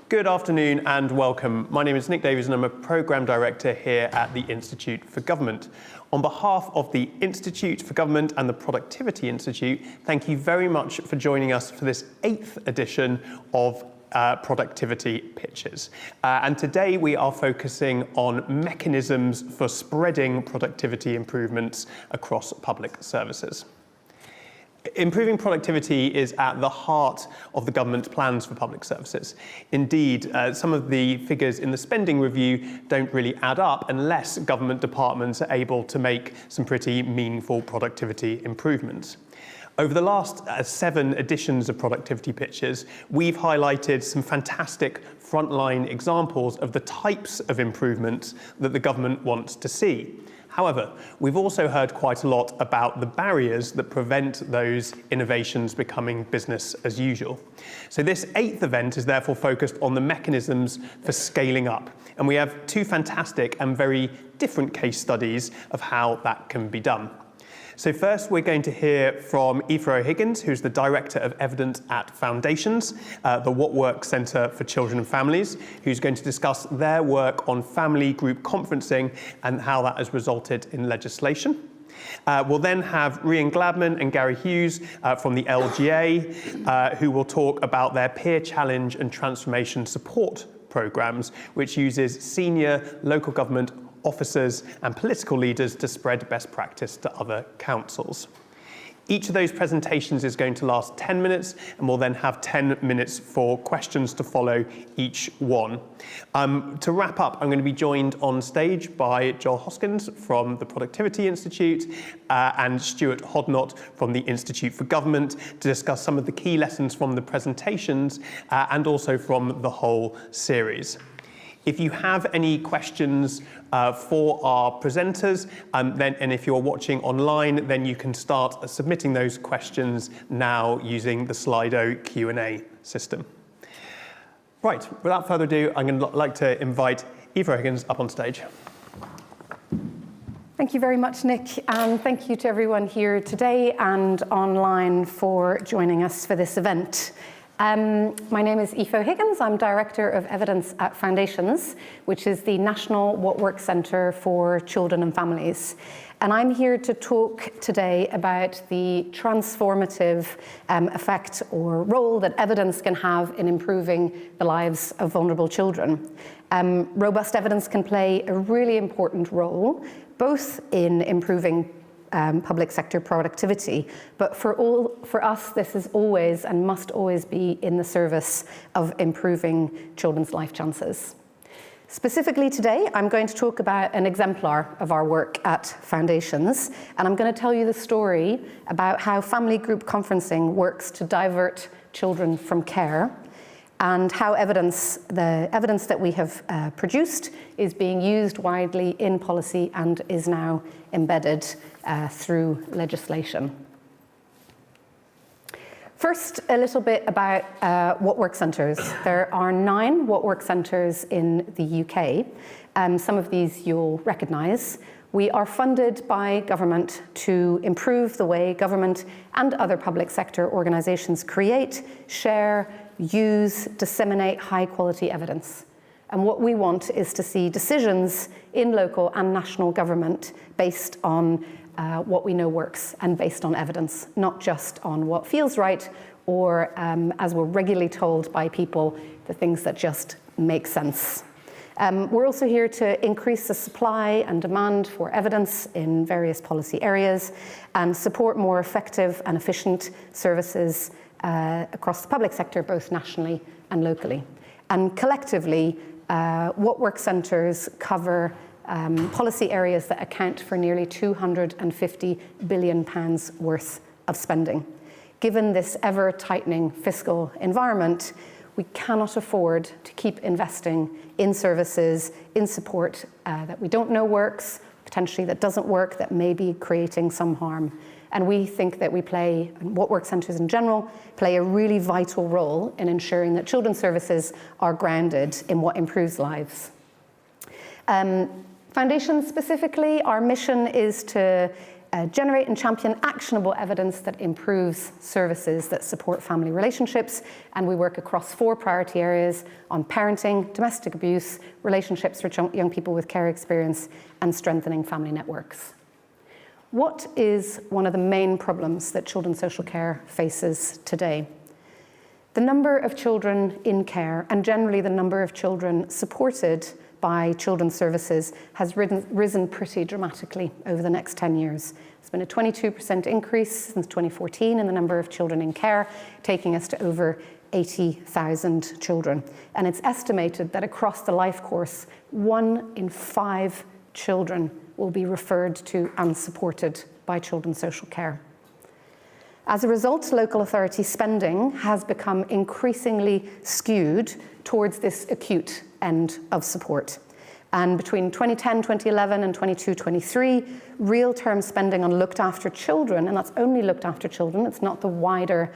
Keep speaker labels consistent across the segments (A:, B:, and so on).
A: Good afternoon and welcome. My name is Nick Davies and I'm a Programme Director here at the Institute for Government. On behalf of the Institute for Government and the Productivity Institute, thank you very much for joining us for this 8th edition of Productivity Pitches. And today we are focusing on mechanisms for spreading productivity improvements across public services. Improving productivity is at the heart of the government's plans for public services. Indeed, some of the figures in the spending review don't really add up unless government departments are able to make some pretty meaningful productivity improvements. Over the last 7 editions of Productivity Pitches, we've highlighted some fantastic frontline examples of the types of improvements that the government wants to see. However, we've also heard quite a lot about the barriers that prevent those innovations becoming business as usual. So this 8th event is therefore focused on the mechanisms for scaling up. And we have 2 fantastic and very different case studies of how that can be done. So first, we're going to hear from Aoife O'Higgins, who's the Director of Evidence at Foundations, the What Works Centre for Children and Families, who's going to discuss their work on family group conferencing and how that has resulted in legislation. We'll then have Rhian Gladman and Gary Hughes from the LGA, who will talk about their peer challenge and transformation support programmes, which uses senior local government officers and political leaders to spread best practice to other councils. Each of those presentations is going to last 10 minutes and we'll then have 10 minutes for questions to follow each one. To wrap up, I'm going to be joined on stage by Joel Hoskins from the Productivity Institute and Stuart Hodnott from the Institute for Government to discuss some of the key lessons from the presentations and also from the whole series. If you have any questions for our presenters, and if you're watching online, then you can start submitting those questions now using the Slido Q&A system. Right, without further ado, I'm going to like to invite Aoife O'Higgins up on stage.
B: Thank you very much, Nick, and thank you to everyone here today and online for joining us for this event. My name is Aoife O'Higgins. I'm Director of Evidence at Foundations, which is the National What Works Centre for Children and Families. And I'm here to talk today about the transformative effect or role that evidence can have in improving the lives of vulnerable children. Robust evidence can play a really important role, both in improving public sector productivity, but for us, this is always and must always be in the service of improving children's life chances. Specifically today, I'm going to talk about an exemplar of our work at Foundations, and I'm going to tell you the story about how family group conferencing works to divert children from care, and how the evidence that we have produced is being used widely in policy and is now embedded through legislation. First, a little bit about What Works Centres. There are 9 What Works Centres in the UK. Some of these you'll recognise. We are funded by government to improve the way government and other public sector organisations create, share, use, disseminate high-quality evidence. And what we want is to see decisions in local and national government based on what we know works and based on evidence, not just on what feels right or, as we're regularly told by people, the things that just make sense. We're also here to increase the supply and demand for evidence in various policy areas and support more effective and efficient services across the public sector, both nationally and locally. And collectively, What Works Centres cover policy areas that account for nearly £250 billion worth of spending. Given this ever-tightening fiscal environment, we cannot afford to keep investing in services, in support that we don't know works, potentially that doesn't work, that may be creating some harm. And we think that we play, and What Works Centres in general, play a really vital role in ensuring that children's services are grounded in what improves lives. Foundations specifically, our mission is to generate and champion actionable evidence that improves services that support family relationships. And we work across 4 priority areas on parenting, domestic abuse, relationships for young people with care experience, and strengthening family networks. What is one of the main problems that children's social care faces today? The number of children in care, and generally the number of children supported by children's services, has risen pretty dramatically over the next 10 years. There's been a 22% increase since 2014 in the number of children in care, taking us to over 80,000 children. And it's estimated that across the life course, 1 in 5 children will be referred to and supported by children's social care. As a result, local authority spending has become increasingly skewed towards this acute end of support. And between 2010, 2011 and 22-23, real term spending on looked after children, and that's only looked after children, it's not the wider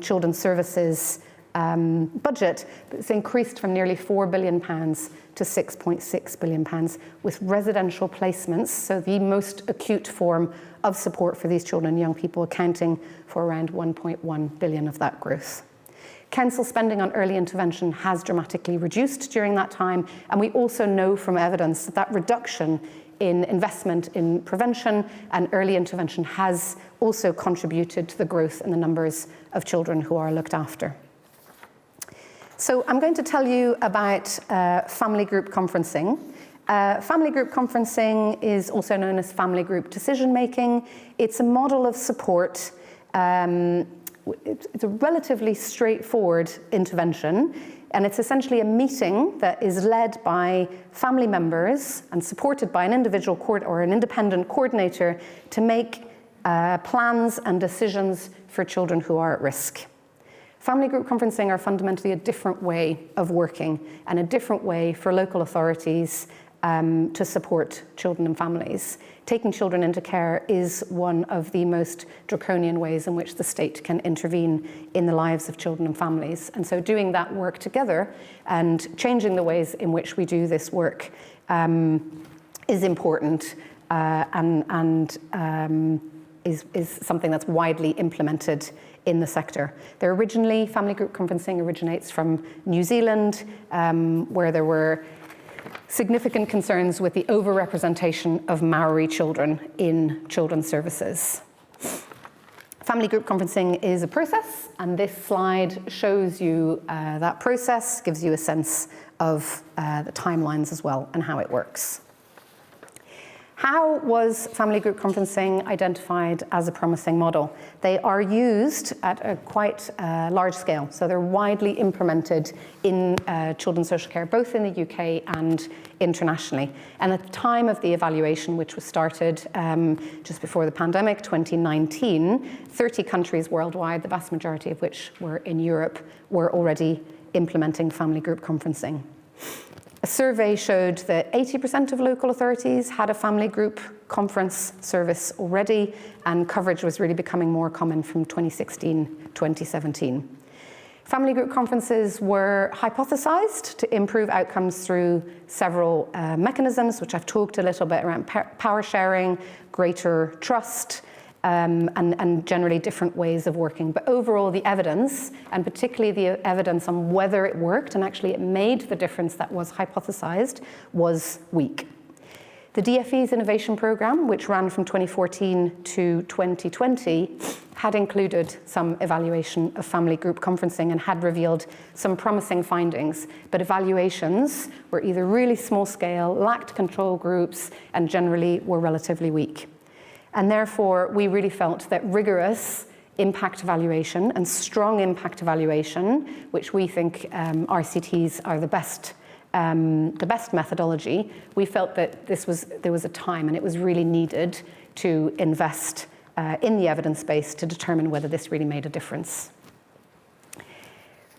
B: children's services budget, but it's increased from nearly £4 billion to £6.6 billion, with residential placements, so the most acute form of support for these children and young people, accounting for around 1.1 billion of that growth. Council spending on early intervention has dramatically reduced during that time, and we also know from evidence that that reduction in investment in prevention and early intervention has also contributed to the growth in the numbers of children who are looked after. So I'm going to tell you about family group conferencing. Family group conferencing is also known as family group decision making. It's a model of support. It's a relatively straightforward intervention, and it's essentially a meeting that is led by family members and supported by an individual or an independent coordinator to make plans and decisions for children who are at risk. Family group conferencing are fundamentally a different way of working and a different way for local authorities to support children and families. Taking children into care is one of the most draconian ways in which the state can intervene in the lives of children and families. And so doing that work together and changing the ways in which we do this work is important and is something that's widely implemented in the sector. Family group conferencing originates from New Zealand, where there were significant concerns with the overrepresentation of Maori children in children's services. Family group conferencing is a process, and this slide shows you that process, gives you a sense of the timelines as well and how it works. How was family group conferencing identified as a promising model? They are used at a quite large scale, so they're widely implemented in children's social care, both in the UK and internationally. And at the time of the evaluation, which was started just before the pandemic, 2019, 30 countries worldwide, the vast majority of which were in Europe, were already implementing family group conferencing. A survey showed that 80% of local authorities had a family group conference service already, and coverage was really becoming more common from 2016-2017. Family group conferences were hypothesized to improve outcomes through several mechanisms, which I've talked a little bit around: power sharing, greater trust, and generally different ways of working. But overall, the evidence, and particularly the evidence on whether it worked and actually it made the difference that was hypothesized, was weak. The DFE's innovation program, which ran from 2014 to 2020, had included some evaluation of family group conferencing and had revealed some promising findings, but evaluations were either really small scale, lacked control groups, and generally were relatively weak. And therefore, we really felt that rigorous impact evaluation and strong impact evaluation, which we think RCTs are the best methodology, we felt that there was a time and it was really needed to invest in the evidence base to determine whether this really made a difference.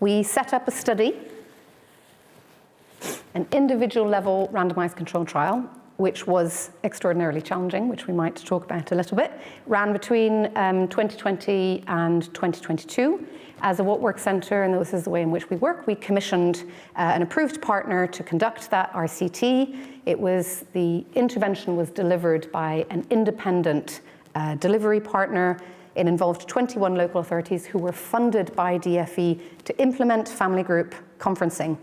B: We set up a study, an individual level randomized control trial, which was extraordinarily challenging, which we might talk about a little bit, ran between 2020 and 2022. As a What Works Centre, and this is the way in which we work, we commissioned an approved partner to conduct that RCT. The intervention was delivered by an independent delivery partner. It involved 21 local authorities who were funded by DFE to implement family group conferencing.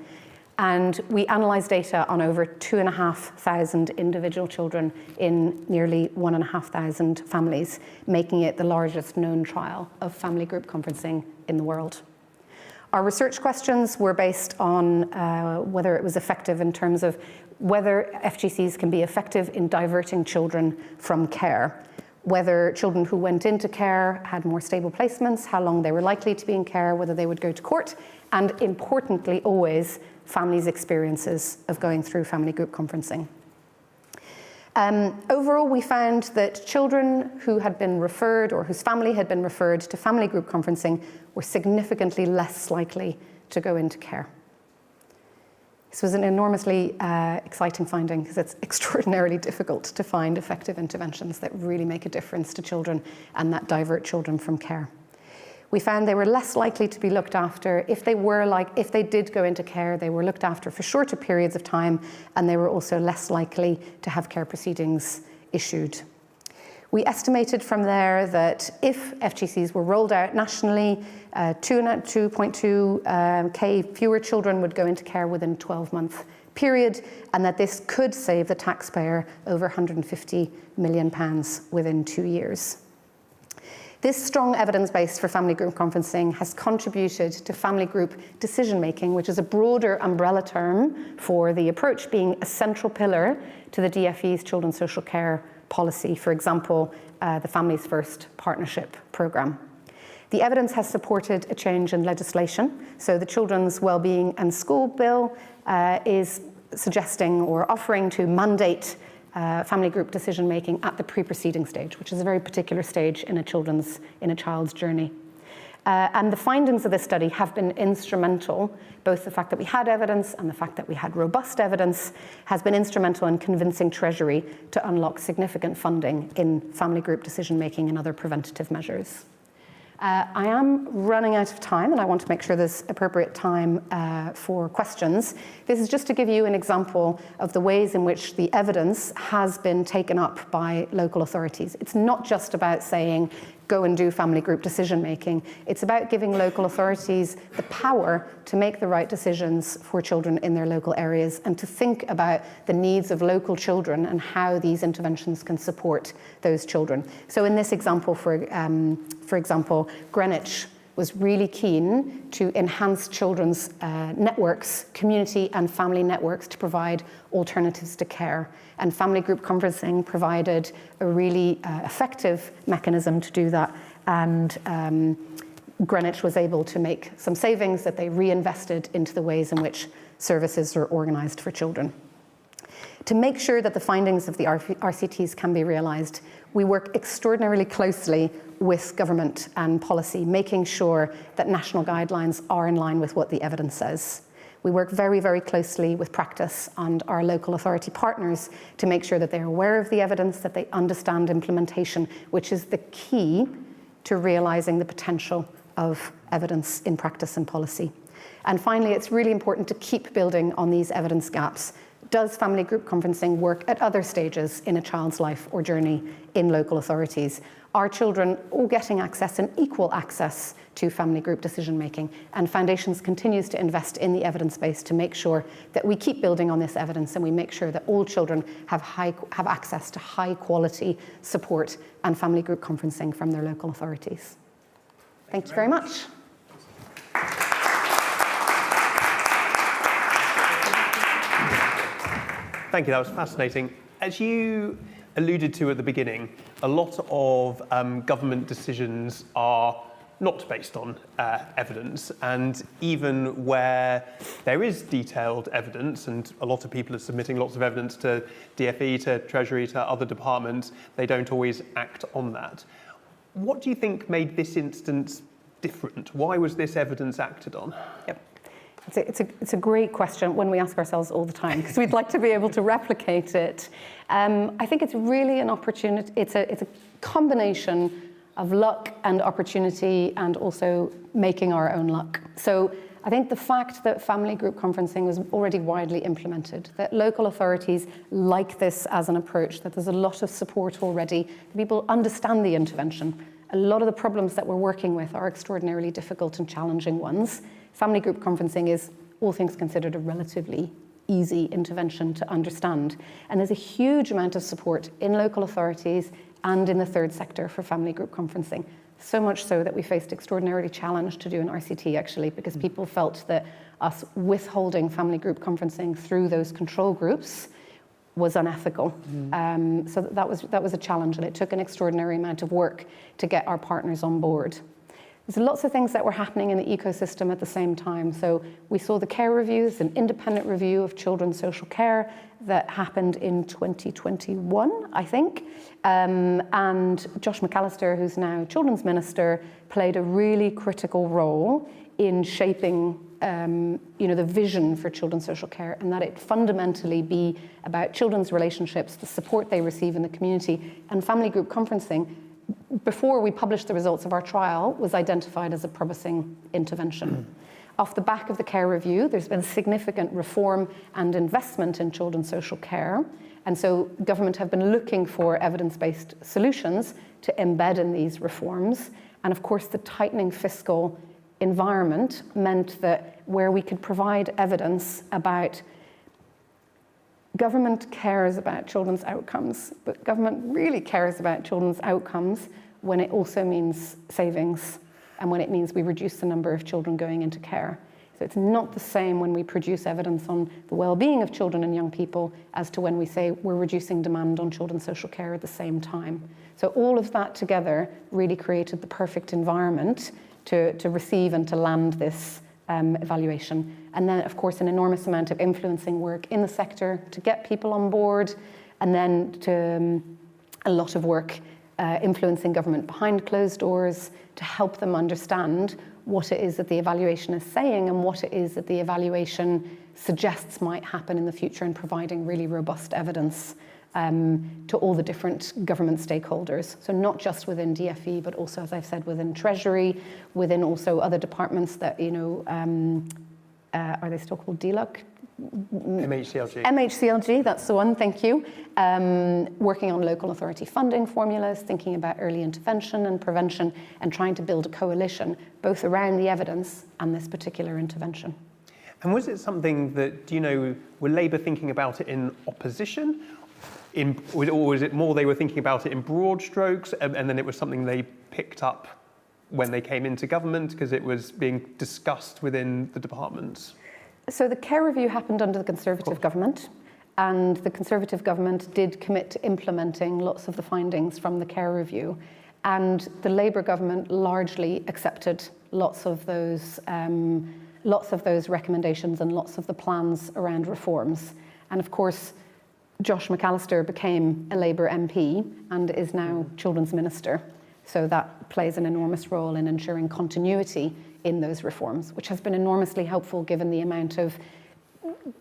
B: And we analysed data on over 2,500 individual children in nearly 1,500 families, making it the largest known trial of family group conferencing in the world. Our research questions were based on whether it was effective in terms of whether FGCs can be effective in diverting children from care, whether children who went into care had more stable placements, how long they were likely to be in care, whether they would go to court, and importantly always, families' experiences of going through family group conferencing. Overall, we found that children who had been referred or whose family had been referred to family group conferencing were significantly less likely to go into care. This was an enormously exciting finding because it's extraordinarily difficult to find effective interventions that really make a difference to children and that divert children from care. We found they were less likely to be looked after. If they did go into care, they were looked after for shorter periods of time, and they were also less likely to have care proceedings issued. We estimated from there that if FGCs were rolled out nationally, 2.2K fewer children would go into care within a 12-month period, and that this could save the taxpayer over £150 million within 2 years. This strong evidence base for family group conferencing has contributed to family group decision-making, which is a broader umbrella term for the approach being a central pillar to the DFE's children's social care policy, for example, the Families First Partnership Programme. The evidence has supported a change in legislation. So the Children's Wellbeing and School Bill is suggesting or offering to mandate family group decision-making at the pre-proceeding stage, which is a very particular stage in a child's journey. And the findings of this study have been instrumental. Both the fact that we had evidence and the fact that we had robust evidence has been instrumental in convincing Treasury to unlock significant funding in family group decision-making and other preventative measures. I am running out of time, and I want to make sure there's appropriate time for questions. This is just to give you an example of the ways in which the evidence has been taken up by local authorities. It's not just about saying, go and do family group decision making. It's about giving local authorities the power to make the right decisions for children in their local areas and to think about the needs of local children and how these interventions can support those children. So in this example, for example, Greenwich was really keen to enhance children's networks, community and family networks, to provide alternatives to care. And family group conferencing provided a really effective mechanism to do that. And Greenwich was able to make some savings that they reinvested into the ways in which services are organised for children. To make sure that the findings of the RCTs can be realised, we work extraordinarily closely with government and policy, making sure that national guidelines are in line with what the evidence says. We work very, very closely with practice and our local authority partners to make sure that they're aware of the evidence, that they understand implementation, which is the key to realising the potential of evidence in practice and policy. And finally, it's really important to keep building on these evidence gaps. Does family group conferencing work at other stages in a child's life or journey in local authorities? Are children all getting access and equal access to family group decision making? And Foundations continues to invest in the evidence base to make sure that we keep building on this evidence and we make sure that all children have access to high quality support and family group conferencing from their local authorities. Thank you very much.
A: Thank you, that was fascinating. As you alluded to at the beginning, a lot of government decisions are not based on evidence, and even where there is detailed evidence, and a lot of people are submitting lots of evidence to DFE, to Treasury, to other departments, they don't always act on that. What do you think made this instance different? Why was this evidence acted on?
B: Yep. It's a great question, one we ask ourselves all the time, because we'd like to be able to replicate it. I think it's really an opportunity. It's a combination of luck and opportunity, and also making our own luck. So I think the fact that family group conferencing was already widely implemented, that local authorities like this as an approach, that there's a lot of support already, that people understand the intervention. A lot of the problems that we're working with are extraordinarily difficult and challenging ones. Family group conferencing is, all things considered, a relatively easy intervention to understand. And there's a huge amount of support in local authorities and in the third sector for family group conferencing. So much so that we faced extraordinarily challenged to do an RCT, actually, because people felt that us withholding family group conferencing through those control groups was unethical. So that was a challenge, and it took an extraordinary amount of work to get our partners on board. There's lots of things that were happening in the ecosystem at the same time. So we saw the care reviews, an independent review of children's social care that happened in 2021, I think. And Josh McAllister, who's now Children's Minister, played a really critical role in shaping the vision for children's social care, and that it fundamentally be about children's relationships, the support they receive in the community, and family group conferencing, before we published the results of our trial, was identified as a promising intervention. Off the back of the care review, there's been significant reform and investment in children's social care. And so government have been looking for evidence-based solutions to embed in these reforms. And of course, the tightening fiscal environment meant that where we could provide evidence about government cares about children's outcomes, but government really cares about children's outcomes when it also means savings and when it means we reduce the number of children going into care. So it's not the same when we produce evidence on the well-being of children and young people as to when we say we're reducing demand on children's social care at the same time. So all of that together really created the perfect environment to receive and to land this evaluation. And then, of course, an enormous amount of influencing work in the sector to get people on board, and then to a lot of work influencing government behind closed doors to help them understand what it is that the evaluation is saying and what it is that the evaluation suggests might happen in the future, and providing really robust evidence to all the different government stakeholders. So not just within DFE, but also, as I've said, within Treasury, within also other departments that, are they still called DLUC?
A: MHCLG.
B: MHCLG, that's the one, thank you. Working on local authority funding formulas, thinking about early intervention and prevention, and trying to build a coalition, both around the evidence and this particular intervention.
A: And was it something that, were Labour thinking about it in opposition? Or was it more they were thinking about it in broad strokes, and then it was something they picked up when they came into government because it was being discussed within the departments?
B: So the care review happened under the Conservative government, and the Conservative government did commit to implementing lots of the findings from the care review. And the Labour government largely accepted lots of those recommendations and lots of the plans around reforms. And of course, Josh McAllister became a Labour MP and is now Children's Minister. So that plays an enormous role in ensuring continuity in those reforms, which has been enormously helpful given the amount of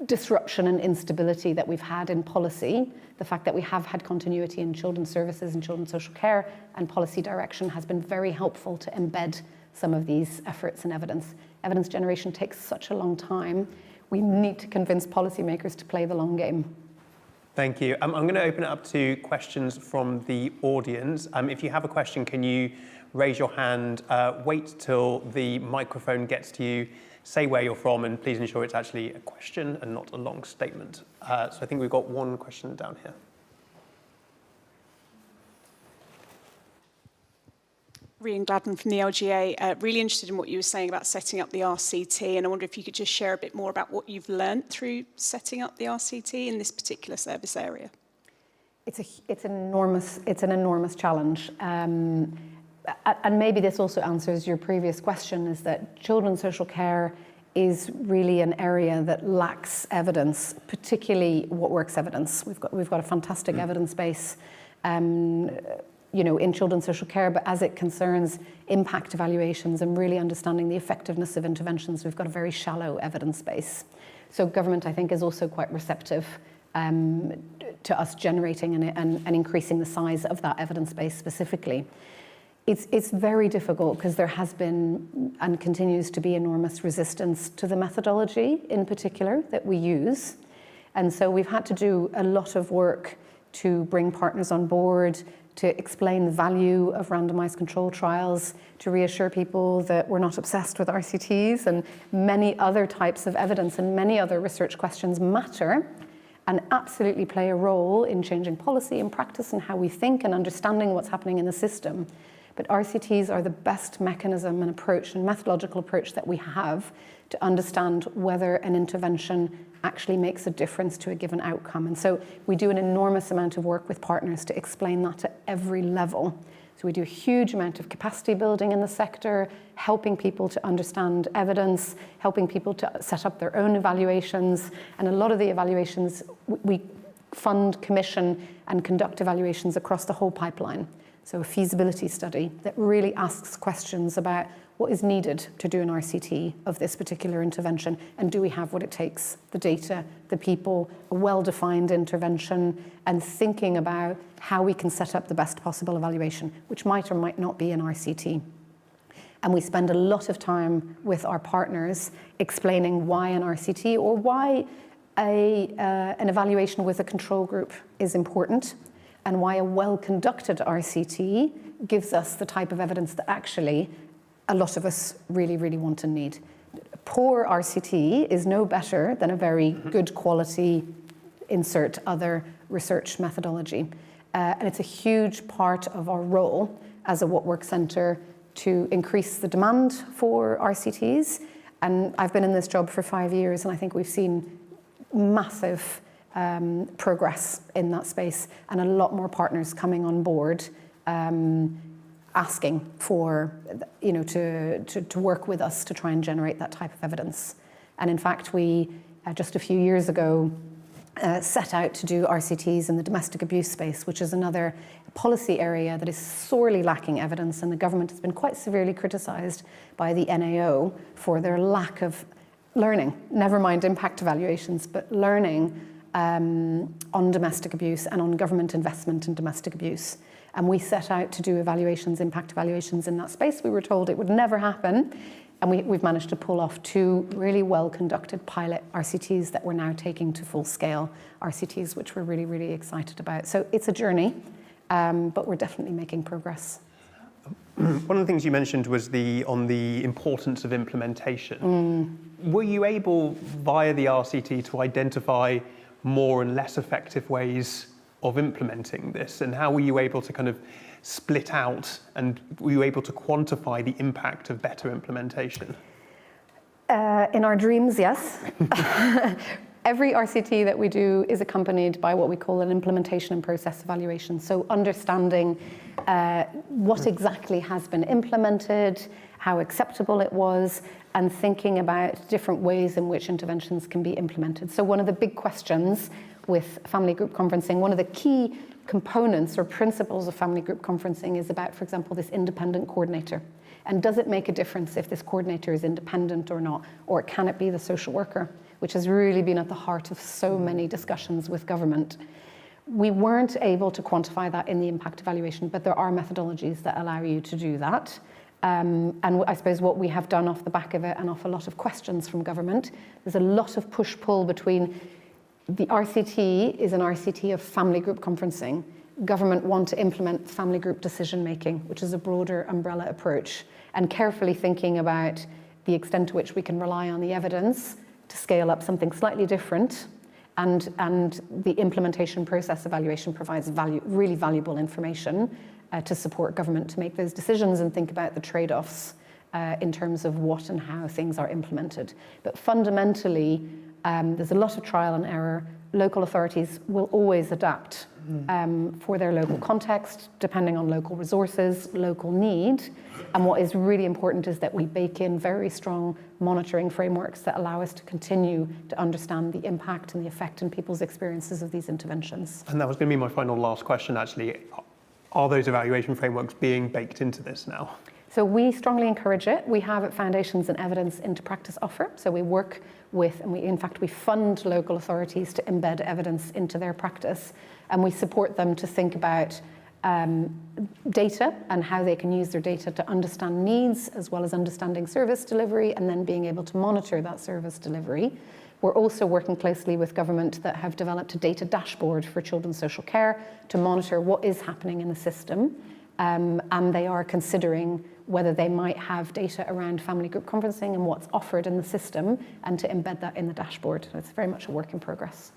B: disruption and instability that we've had in policy. The fact that we have had continuity in children's services and children's social care and policy direction has been very helpful to embed some of these efforts and evidence. Evidence generation takes such a long time. We need to convince policymakers to play the long game.
A: Thank you. I'm going to open it up to questions from the audience. If you have a question, can you raise your hand, wait till the microphone gets to you, say where you're from, and please ensure it's actually a question and not a long statement. So I think we've got one question down here.
C: Rhian Gladden from the LGA, really interested in what you were saying about setting up the RCT, and I wonder if you could just share a bit more about what you've learned through setting up the RCT in this particular service area.
B: It's an enormous challenge, and maybe this also answers your previous question, is that children's social care is really an area that lacks evidence, particularly what works evidence. We've got a fantastic evidence base. in children's social care, but as it concerns impact evaluations and really understanding the effectiveness of interventions, we've got a very shallow evidence base. So government, I think, is also quite receptive to us generating and increasing the size of that evidence base specifically. It's very difficult because there has been and continues to be enormous resistance to the methodology in particular that we use. And so we've had to do a lot of work to bring partners on board, to explain the value of randomized control trials, to reassure people that we're not obsessed with RCTs, and many other types of evidence and many other research questions matter and absolutely play a role in changing policy and practice and how we think and understanding what's happening in the system. But RCTs are the best mechanism and approach and methodological approach that we have to understand whether an intervention actually makes a difference to a given outcome. And so we do an enormous amount of work with partners to explain that at every level. So we do a huge amount of capacity building in the sector, helping people to understand evidence, helping people to set up their own evaluations. And a lot of the evaluations, we fund, commission, and conduct evaluations across the whole pipeline. So a feasibility study that really asks questions about what is needed to do an RCT of this particular intervention, and do we have what it takes, the data, the people, a well-defined intervention, and thinking about how we can set up the best possible evaluation, which might or might not be an RCT. And we spend a lot of time with our partners explaining why an RCT or why an evaluation with a control group is important, and why a well-conducted RCT gives us the type of evidence that actually a lot of us really, really want and need. A poor RCT is no better than a very good quality insert other research methodology. And it's a huge part of our role as a What Works Centre to increase the demand for RCTs. And I've been in this job for 5 years, and I think we've seen massive progress in that space, and a lot more partners coming on board, asking for, to work with us to try and generate that type of evidence. And in fact, we just a few years ago set out to do RCTs in the domestic abuse space, which is another policy area that is sorely lacking evidence, and the government has been quite severely criticised by the NAO for their lack of learning, never mind impact evaluations, but learning on domestic abuse and on government investment in domestic abuse. And we set out to do evaluations, impact evaluations in that space. We were told it would never happen. And we've managed to pull off 2 really well-conducted pilot RCTs that we're now taking to full-scale RCTs, which we're really, really excited about. So it's a journey, but we're definitely making progress.
A: One of the things you mentioned was on the importance of implementation. Were you able, via the RCT, to identify more and less effective ways of implementing this, and how were you able to kind of split out, and were you able to quantify the impact of better implementation?
B: In our dreams, yes. Every RCT that we do is accompanied by what we call an implementation and process evaluation. So understanding what exactly has been implemented, how acceptable it was, and thinking about different ways in which interventions can be implemented. So one of the big questions with family group conferencing, one of the key components or principles of family group conferencing is about, for example, this independent coordinator. And does it make a difference if this coordinator is independent or not? Or can it be the social worker, which has really been at the heart of so many discussions with government? We weren't able to quantify that in the impact evaluation, but there are methodologies that allow you to do that. And I suppose what we have done off the back of it, and off a lot of questions from government, there's a lot of push-pull between the RCT is an RCT of family group conferencing. Government want to implement family group decision-making, which is a broader umbrella approach, and carefully thinking about the extent to which we can rely on the evidence to scale up something slightly different. And the implementation process evaluation provides really valuable information to support government to make those decisions and think about the trade-offs in terms of what and how things are implemented. But fundamentally, there's a lot of trial and error. Local authorities will always adapt for their local context, depending on local resources, local need. And what is really important is that we bake in very strong monitoring frameworks that allow us to continue to understand the impact and the effect in people's experiences of these interventions.
A: And that was going to be my last question, actually. are those evaluation frameworks being baked into this now?
B: So we strongly encourage it. We have Foundations and Evidence into Practice offer. So we work with, and in fact, we fund local authorities to embed evidence into their practice. And we support them to think about data and how they can use their data to understand needs, as well as understanding service delivery, and then being able to monitor that service delivery. We're also working closely with government that have developed a data dashboard for children's social care to monitor what is happening in the system. And they are considering whether they might have data around family group conferencing and what's offered in the system, and to embed that in the dashboard. It's very much a work in progress.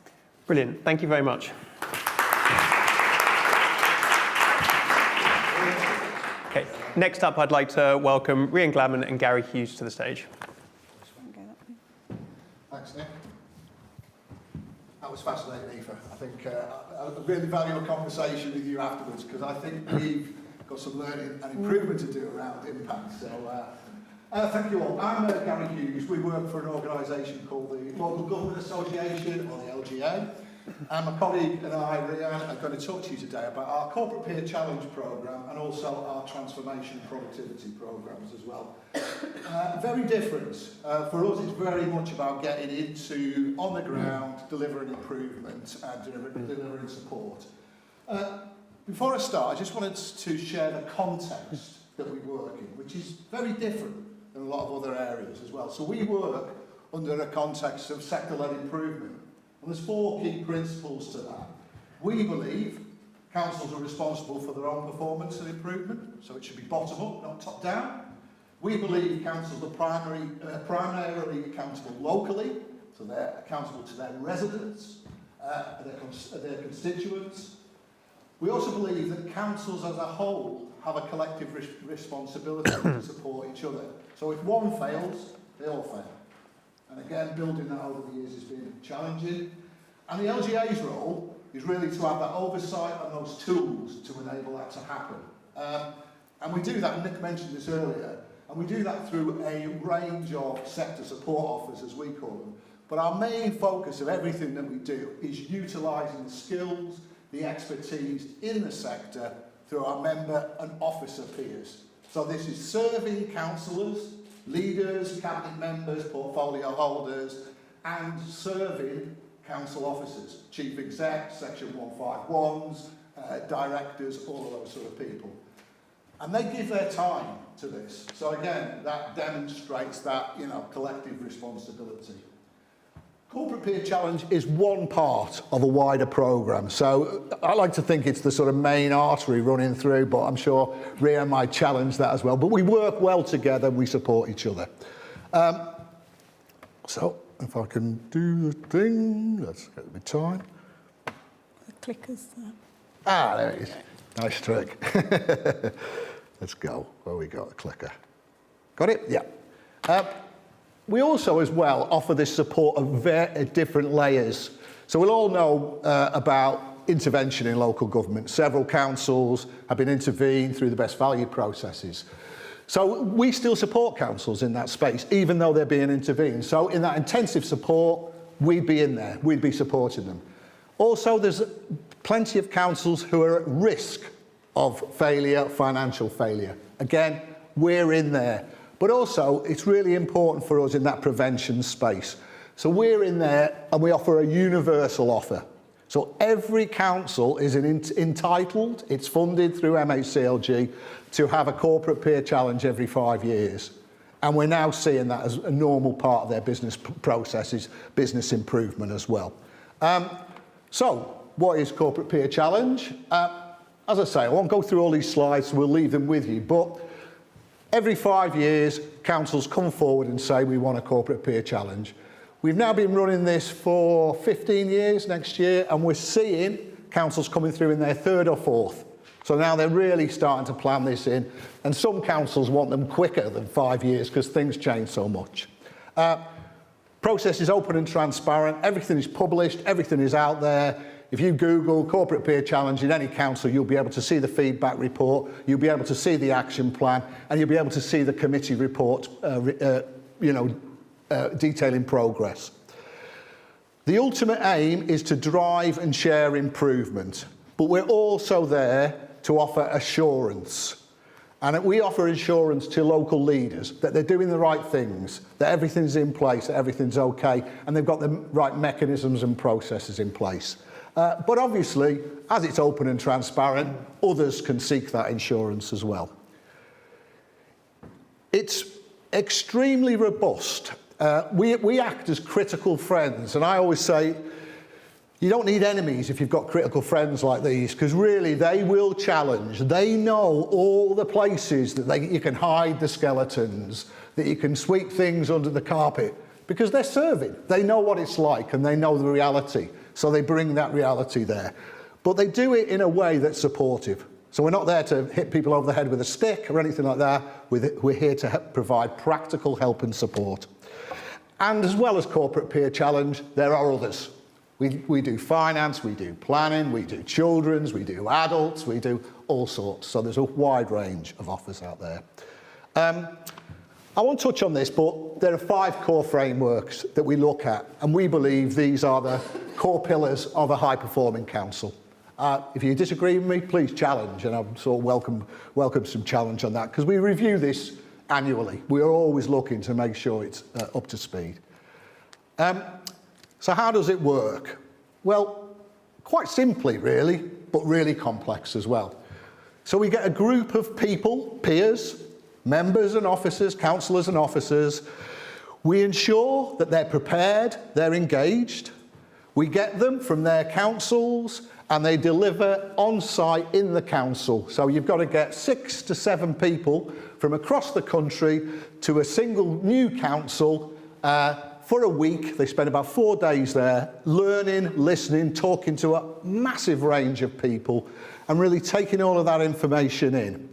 A: Brilliant. Thank you very much. Okay. Next up, I'd like to welcome Rhian Gladman and Gary Hughes to the stage.
D: Thanks, Nick. That was fascinating, Aoife. I think I really value a conversation with you afterwards, because I think we've got some learning and improvement to do around impact. So thank you all. I'm Gary Hughes. We work for an organisation called the Local Government Association, or the LGA. And my colleague and I, Rhian, are going to talk to you today about our Corporate Peer Challenge programme and also our Transformation and Productivity programmes as well. Very different. For us, it's very much about getting into, on the ground, delivering improvement and delivering support. Before I start, I just wanted to share the context that we work in, which is very different than a lot of other areas as well. So we work under a context of sector-led improvement. And there's 4 key principles to that. We believe councils are responsible for their own performance and improvement, so it should be bottom-up, not top-down. We believe councils are primarily accountable locally, so they're accountable to their residents, their constituents. We also believe that councils as a whole have a collective responsibility to support each other. So if one fails, they all fail. And again, building that over the years has been challenging. And the LGA's role is really to have that oversight and those tools to enable that to happen. And we do that, and Nick mentioned this earlier, and we do that through a range of sector support offers, as we call them. But our main focus of everything that we do is utilising the skills, the expertise in the sector through our member and officer peers. So this is serving councillors, leaders, cabinet members, portfolio holders, and serving council officers, chief execs, section 151s, directors, all of those sort of people. And they give their time to this. So again, that demonstrates that, collective responsibility. Corporate Peer Challenge is one part of a wider programme. So I like to think it's the sort of main artery running through, but I'm sure Rhian might challenge that as well. But we work well together, we support each other. So if I can do the thing, let's get a bit of time.
C: The clicker's there.
D: Ah, there it is. Nice trick. Let's go. Where we got the clicker? Got it? Yeah. We also, as well, offer this support of different layers. So we'll all know about intervention in local government. Several councils have been intervened through the best value processes. So we still support councils in that space, even though they're being intervened. So in that intensive support, we'd be in there. We'd be supporting them. Also, there's plenty of councils who are at risk of failure, financial failure. Again, we're in there. But also, it's really important for us in that prevention space. So we're in there and we offer a universal offer. So every council is entitled, it's funded through MHCLG, to have a corporate peer challenge every 5 years. And we're now seeing that as a normal part of their business processes, business improvement as well. So what is corporate peer challenge? As I say, I won't go through all these slides, so we'll leave them with you. But every 5 years, councils come forward and say, we want a corporate peer challenge. We've now been running this for 15 years next year, and we're seeing councils coming through in their 3rd or 4th. So now they're really starting to plan this in. And some councils want them quicker than 5 years because things change so much. Process is open and transparent. Everything is published. Everything is out there. If you Google corporate peer challenge in any council, you'll be able to see the feedback report. You'll be able to see the action plan, and you'll be able to see the committee report, detailing progress. The ultimate aim is to drive and share improvement, but we're also there to offer assurance. And we offer assurance to local leaders that they're doing the right things, that everything's in place, that everything's okay, and they've got the right mechanisms and processes in place. But obviously, as it's open and transparent, others can seek that insurance as well. It's extremely robust. We act as critical friends, and I always say, you don't need enemies if you've got critical friends like these, because really they will challenge. They know all the places that you can hide the skeletons, that you can sweep things under the carpet, because they're serving. They know what it's like and they know the reality. So they bring that reality there. But they do it in a way that's supportive. So we're not there to hit people over the head with a stick or anything like that. We're here to provide practical help and support. And as well as Corporate Peer Challenge, there are others. We do finance, we do planning, we do children's, we do adults, we do all sorts. So there's a wide range of offers out there. I won't touch on this, but there are 5 core frameworks that we look at, and we believe these are the core pillars of a high-performing council. If you disagree with me, please challenge, and I'm sort of welcome some challenge on that, because we review this annually. We are always looking to make sure it's up to speed. So how does it work? Well, quite simply, really, but really complex as well. So we get a group of people, peers, members and officers, councillors and officers. We ensure that they're prepared, they're engaged. We get them from their councils and they deliver on site in the council. So you've got to get 6 to 7 people from across the country to a single new council for a week. They spend about 4 days there, learning, listening, talking to a massive range of people and really taking all of that information in.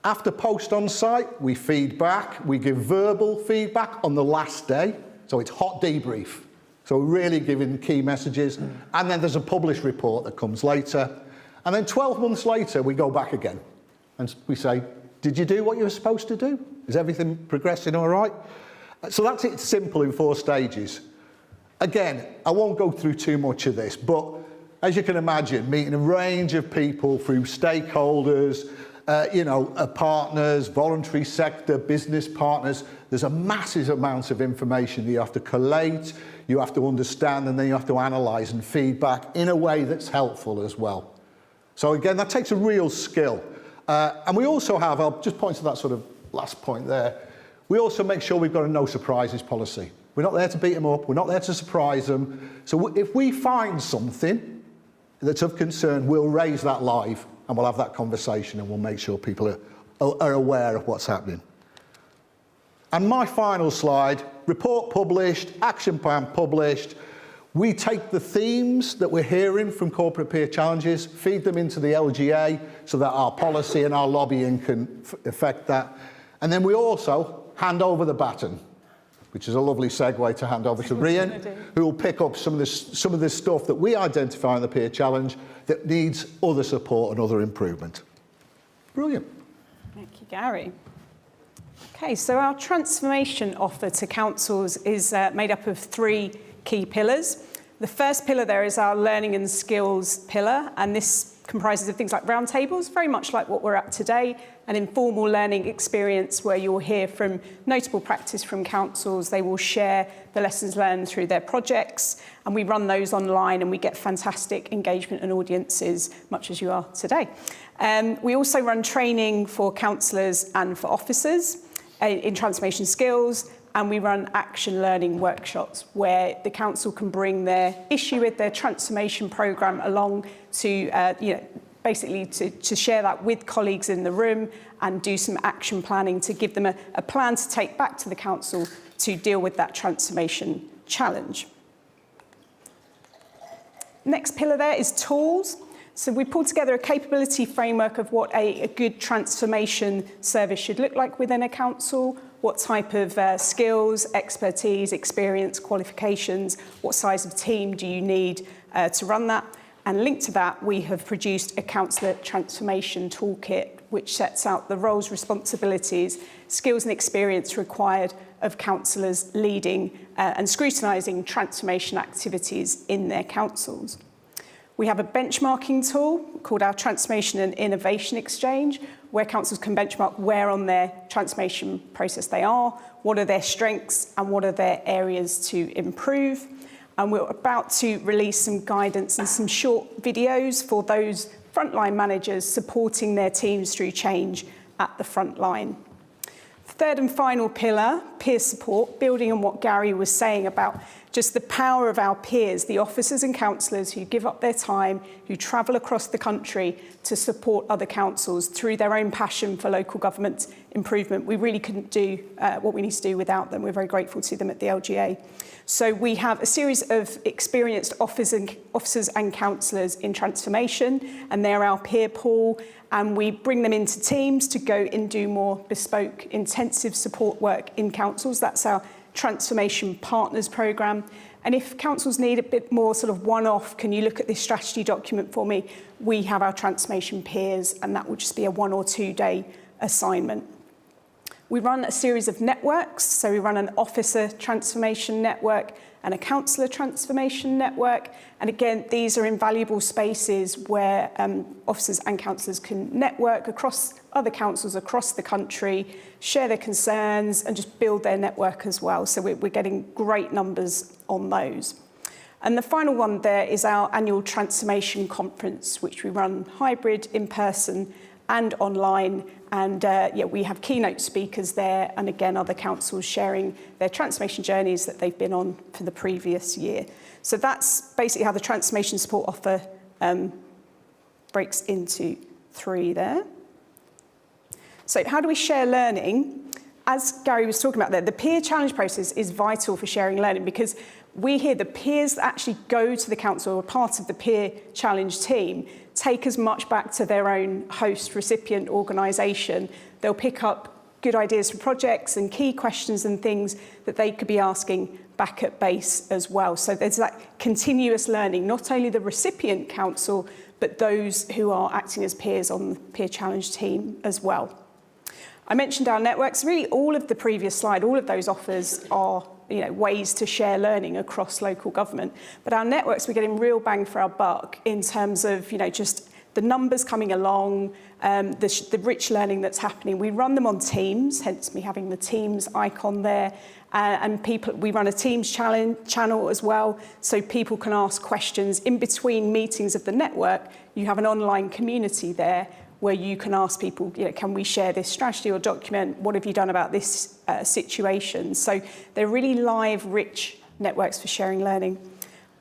D: After post on site, we feed back, we give verbal feedback on the last day. So it's hot debrief. So we're really giving key messages. And then there's a published report that comes later. And then 12 months later, we go back again. And we say, did you do what you were supposed to do? Is everything progressing all right? So that's it, simple in 4 stages. Again, I won't go through too much of this, but as you can imagine, meeting a range of people through stakeholders, partners, voluntary sector, business partners. There's a massive amount of information that you have to collate, you have to understand, and then you have to analyse and feedback in a way that's helpful as well. So again, that takes a real skill. And we also have, I'll just point to that sort of last point there, we also make sure we've got a no surprises policy. We're not there to beat them up, we're not there to surprise them. So if we find something that's of concern, we'll raise that live and we'll have that conversation and we'll make sure people are aware of what's happening. And my final slide, report published, action plan published. We take the themes that we're hearing from Corporate Peer Challenges, feed them into the LGA so that our policy and our lobbying can affect that. And then we also hand over the baton, which is a lovely segue to hand over to Rian, who will pick up some of this stuff that we identify in the Peer Challenge that needs other support and other improvement. Brilliant.
C: Thank you, Gary. Okay, so our transformation offer to councils is made up of 3 key pillars. The first pillar there is our learning and skills pillar, and this comprises of things like roundtables, very much like what we're at today, an informal learning experience where you'll hear from notable practice from councils. They will share the lessons learned through their projects, and we run those online and we get fantastic engagement and audiences, much as you are today. We also run training for councillors and for officers in transformation skills, and we run action learning workshops where the council can bring their issue with their transformation programme along to, basically to share that with colleagues in the room and do some action planning to give them a plan to take back to the council to deal with that transformation challenge. Next pillar there is tools. So we pulled together a capability framework of what a good transformation service should look like within a council, what type of skills, expertise, experience, qualifications, what size of team do you need to run that. And linked to that, we have produced a councillor transformation toolkit, which sets out the roles, responsibilities, skills and experience required of councillors leading and scrutinising transformation activities in their councils. We have a benchmarking tool called our Transformation and Innovation Exchange, where councils can benchmark where on their transformation process they are, what are their strengths and what are their areas to improve. And we're about to release some guidance and some short videos for those frontline managers supporting their teams through change at the front line. Third and final pillar, peer support, building on what Gary was saying about just the power of our peers, the officers and councillors who give up their time, who travel across the country to support other councils through their own passion for local government improvement. We really couldn't do what we need to do without them. We're very grateful to them at the LGA. So we have a series of experienced officers and councillors in transformation, and they're our peer pool, and we bring them into teams to go and do more bespoke, intensive support work in councils. That's our Transformation Partners programme. And if councils need a bit more sort of one-off, can you look at this strategy document for me? We have our transformation peers, and that will just be a 1 or 2 day assignment. We run a series of networks, so we run an officer transformation network and a councillor transformation network. And again, these are invaluable spaces where officers and councillors can network across other councils across the country, share their concerns and just build their network as well. So we're getting great numbers on those. And the final one there is our annual transformation conference, which we run hybrid, in person and online. And we have keynote speakers there, and again, other councils sharing their transformation journeys that they've been on for the previous year. So that's basically how the transformation support offer breaks into 3 there. So how do we share learning? As Gary was talking about there, the peer challenge process is vital for sharing learning, because we hear the peers that actually go to the council or are part of the peer challenge team take as much back to their own host recipient organisation. They'll pick up good ideas for projects and key questions and things that they could be asking back at base as well. So there's that continuous learning, not only the recipient council, but those who are acting as peers on the peer challenge team as well. I mentioned our networks. Really, all of the previous slide, all of those offers are ways to share learning across local government. But our networks, we're getting real bang for our buck in terms of just the numbers coming along, the rich learning that's happening. We run them on Teams, hence me having the Teams icon there. And we run a Teams channel as well, so people can ask questions. In between meetings of the network, you have an online community there where you can ask people, can we share this strategy or document? What have you done about this situation? So they're really live, rich networks for sharing learning.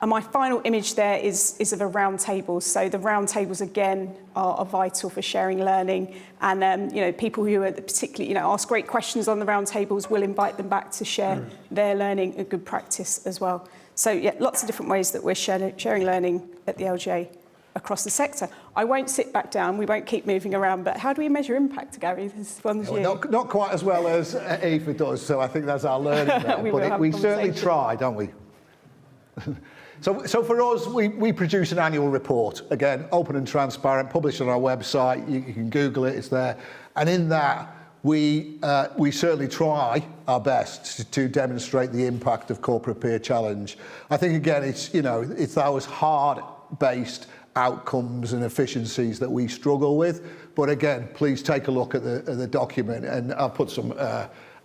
C: And my final image there is of a round table. So the round tables, again, are vital for sharing learning. And, people who are particularly, ask great questions on the round tables, will invite them back to share their learning and good practice as well. So, lots of different ways that we're sharing learning at the LGA across the sector. I won't sit back down, we won't keep moving around, but how do we measure impact, Gary? This one's you.
D: Not quite as well as Aoife does, so I think that's our learning there. But we certainly try, don't we? So for us, we produce an annual report, again, open and transparent, published on our website. You can Google it, it's there. And in that, we certainly try our best to demonstrate the impact of corporate peer challenge. I think, again, it's those hard-based outcomes and efficiencies that we struggle with. But again, please take a look at the document, and I'll put some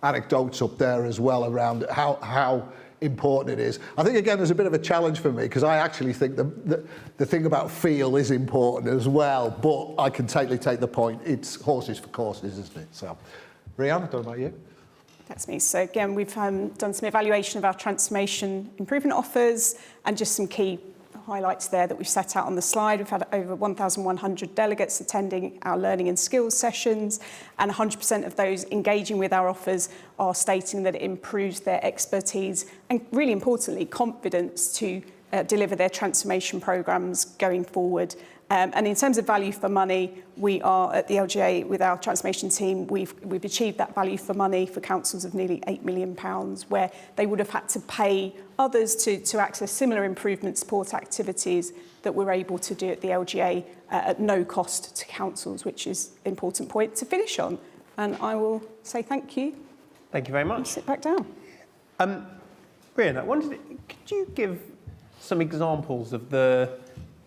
D: anecdotes up there as well around how important it is. I think, again, there's a bit of a challenge for me, because I actually think the thing about feel is important as well, but I can totally take the point. It's horses for courses, isn't it? So, Rhiannon, I don't know about you.
C: That's me. So again, we've done some evaluation of our transformation improvement offers and just some key highlights there that we've set out on the slide. We've had over 1,100 delegates attending our learning and skills sessions, and 100% of those engaging with our offers are stating that it improves their expertise and, really importantly, confidence to deliver their transformation programmes going forward. And in terms of value for money, we are at the LGA with our transformation team, we've achieved that value for money for councils of nearly £8 million, where they would have had to pay others to access similar improvement support activities that we're able to do at the LGA at no cost to councils, which is an important point to finish on. And I will say thank you.
A: Thank you very much.
C: And sit back down.
A: Rhiannon, I wondered, could you give some examples of the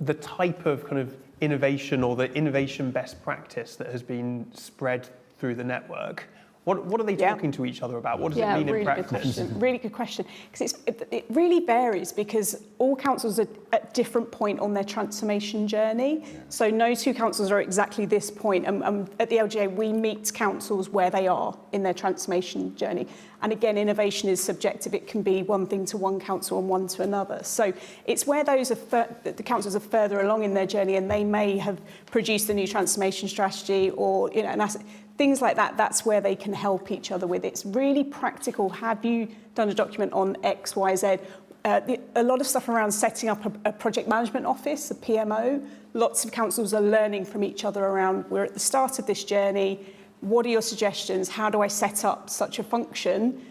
A: the type of kind of innovation or the innovation best practice that has been spread through the network? What are they talking to each other about? What does it mean in practice?
C: Good question. Really good question. Because it really varies, because all councils are at different point on their transformation journey. Yeah. So no two councils are exactly this point. And at the LGA, we meet councils where they are in their transformation journey. And again, innovation is subjective. It can be one thing to one council and one to another. So it's where those are the councils are further along in their journey, and they may have produced a new transformation strategy, or an asset. Things like that, that's where they can help each other with. It's really practical. Have you done a document on X, Y, Z? A lot of stuff around setting up a project management office, a PMO. Lots of councils are learning from each other around, we're at the start of this journey. What are your suggestions? How do I set up such a function?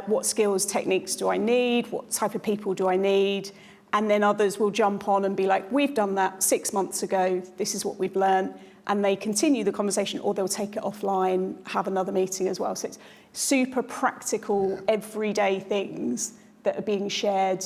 C: What skills, techniques do I need? What type of people do I need? And then others will jump on and be like, we've done that 6 months ago. This is what we've learned. And they continue the conversation, or they'll take it offline, have another meeting as well. So it's super practical, everyday things that are being shared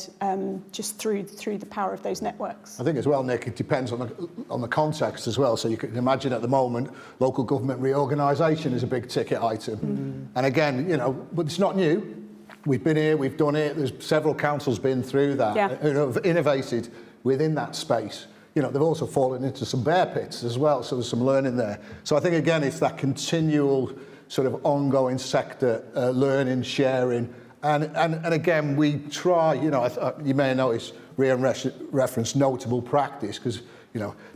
C: just through the power of those networks.
D: I think as well, Nick, it depends on the context as well. So you can imagine at the moment, local government reorganisation is a big ticket item. And again, but it's not new. We've been here, we've done it. There's several councils been through that, who have innovated within that space. They've also fallen into some bear pits as well, so there's some learning there. So I think, again, it's that continual sort of ongoing sector learning, sharing. And again, we try, you may notice Rhian referenced notable practice, because,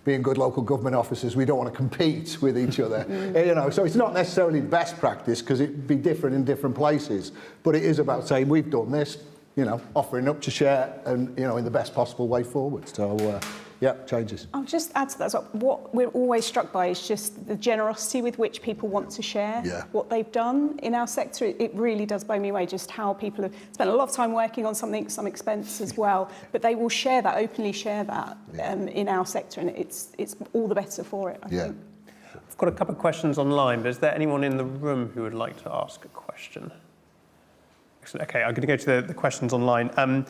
D: being good local government officers, we don't want to compete with each other. So it's not necessarily best practice, because it'd be different in different places. But it is about saying, we've done this, offering up to share and, in the best possible way forward. So, changes.
C: I'll just add to that as well. What we're always struck by is just the generosity with which people want to share what they've done in our sector. It really does blow me away just how people have spent a lot of time working on something, some expense as well, but they will share that, openly share that in our sector, and it's all the better for it, I think.
A: I've got a couple of questions online, but is there anyone in the room who would like to ask a question? Excellent. Okay, I'm going to go to the questions online.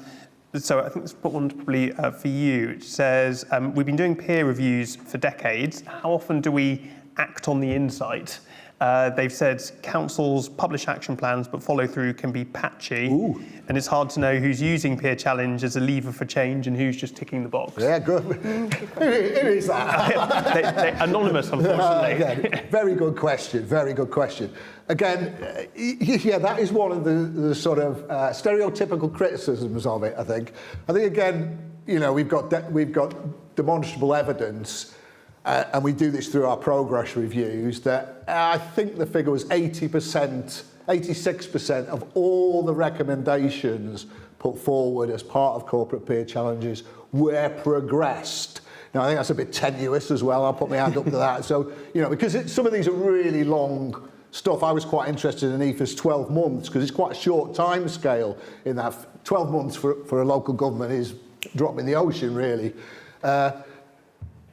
A: So I think this one's probably for you. It says, we've been doing peer reviews for decades. How often do we act on the insight? They've said councils publish action plans, but follow through can be patchy. Ooh. And it's hard to know who's using peer challenge as a lever for change and who's just ticking the box. Yeah,
D: good. Who is that?
A: They're anonymous, unfortunately.
D: Very good question, very good question. Again, that is one of the sort of stereotypical criticisms of it, I think. I think, again, we've got demonstrable evidence, and we do this through our progress reviews, that I think the figure was 80%, 86% of all the recommendations put forward as part of corporate peer challenges were progressed. Now, I think that's a bit tenuous as well. I'll put my hand up to that. So, because some of these are really long stuff. I was quite interested in Aoife's 12 months, because it's quite a short time scale in that. 12 months for a local government is a drop in the ocean, really.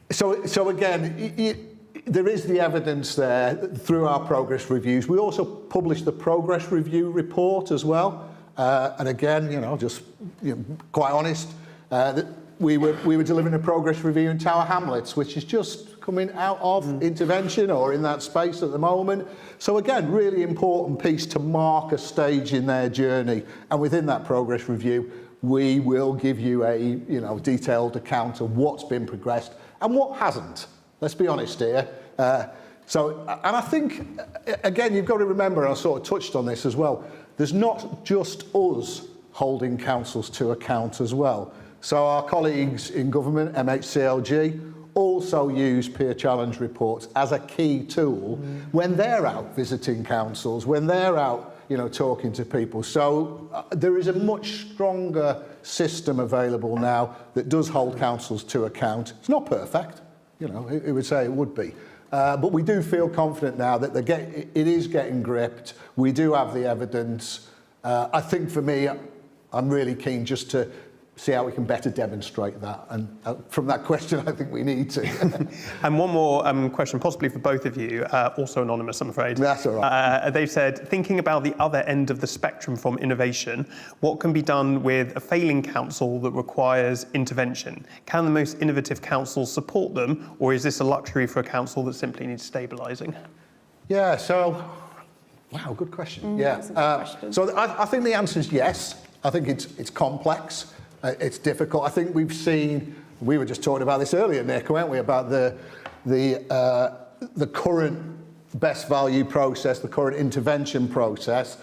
D: So again, there is the evidence there through our progress reviews. We also publish the progress review report as well. And again, just quite honest, that we were delivering a progress review in Tower Hamlets, which is just coming out of intervention or in that space at the moment. So again, really important piece to mark a stage in their journey. And within that progress review, we will give you a detailed account of what's been progressed and what hasn't. Let's be honest here. And I think, again, you've got to remember, and I sort of touched on this as well, there's not just us holding councils to account as well. So our colleagues in government, MHCLG, also use peer challenge reports as a key tool when they're out visiting councils, when they're out, talking to people. So there is a much stronger system available now that does hold councils to account. It's not perfect, it would say it would be. But we do feel confident now that it is getting gripped. We do have the evidence. I think for me, I'm really keen just to see how we can better demonstrate that. And from that question, I think we need to.
A: And one more question, possibly for both of you, also anonymous, I'm afraid.
D: That's all right.
A: They've said, thinking about the other end of the spectrum from innovation, what can be done with a failing council that requires intervention? Can the most innovative councils support them, or is this a luxury for a council that simply needs stabilising?
D: Yeah, so, wow, good question.
C: That's a good question.
D: So I think the answer is yes. I think it's complex. It's difficult. I think we were just talking about this earlier, Nick, weren't we, about the current best value process, the current intervention process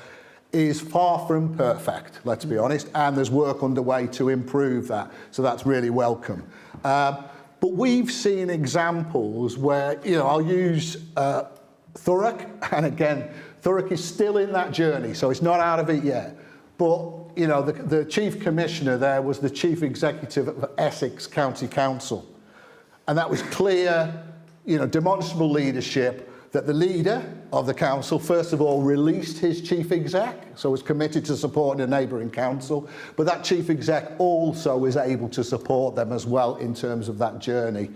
D: is far from perfect, let's be honest, and there's work underway to improve that, so that's really welcome. But we've seen examples where, I'll use Thurrock, and again, Thurrock is still in that journey, so it's not out of it yet. But, the Chief Commissioner there was the Chief Executive of Essex County Council. And that was clear, demonstrable leadership that the leader of the council, first of all, released his Chief Exec, so was committed to supporting a neighbouring council. But that Chief Exec also was able to support them as well in terms of that journey.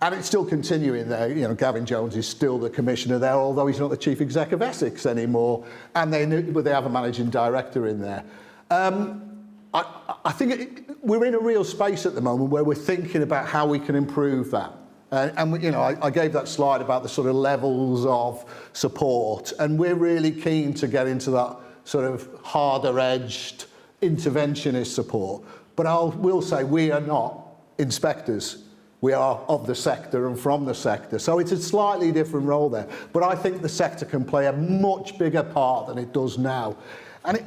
D: And it's still continuing there. Gavin Jones is still the commissioner there, although he's not the Chief Exec of Essex anymore. And they have a managing director in there. I think we're in a real space at the moment where we're thinking about how we can improve that. I gave that slide about the sort of levels of support, and we're really keen to get into that sort of harder-edged interventionist support. But we'll say we are not inspectors. We are of the sector and from the sector. So it's a slightly different role there. But I think the sector can play a much bigger part than it does now. And,